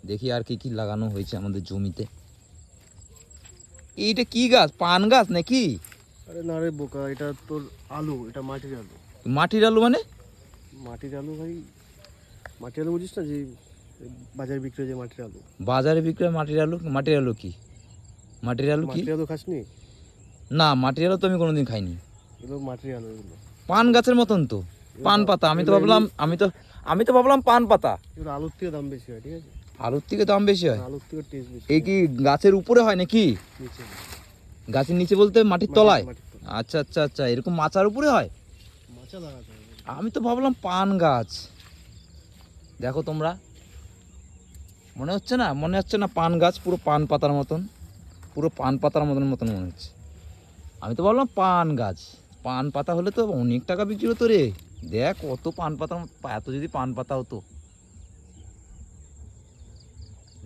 দেখি আর কি কি লাগানো হয়েছে আমাদের জমিতে। এইটা কি গাছ, পান গাছ নাকি? আরে না রে বোকা, এটা তোর আলু, এটা মাটির আলু। মাটির আলু মানে? মাটির আলু ভাই, মাটির আলু বুঝিস না, যে বাজারে বিক্রি হয় যে মাটির আলু। বাজারে বিক্রি হয় মাটির আলু? মাটির আলু কি? মাটির আলু কি? মাটির আলু খাসনি? না, মাটির আলু তো আমি কোনোদিন খাইনি। এগুলো মাটির আলু এগুলো। পান গাছের মতন তো, পান পাতা। আমি তো ভাবলাম পান পাতা। এগুলো আলুর থেকে দাম বেশি হয়, ঠিক আছে? আলুর থেকে দাম বেশি হয়? আলুর থেকে টেস্ট বেশি। এই কি গাছের উপরে হয় নাকি? নিচে। গাছের নিচে বলতে মাটির তলায়? মাটির তলায়। আচ্ছা আচ্ছা আচ্ছা, এরকম মাচার উপরে হয়? মাচা লাগাতে হবে। আমি তো ভাবলাম পান গাছ। দেখো তোমরা, মনে হচ্ছে না পান গাছ? পুরো পান পাতার মতন, পুরো পান পাতার মতন মনে হচ্ছে। আমি তো ভাবলাম পান গাছ। পান পাতা হলে তো অনেক টাকা বিক্রি হতো রে। দেখ কত পান পাতা, এত যদি পান পাতা হতো।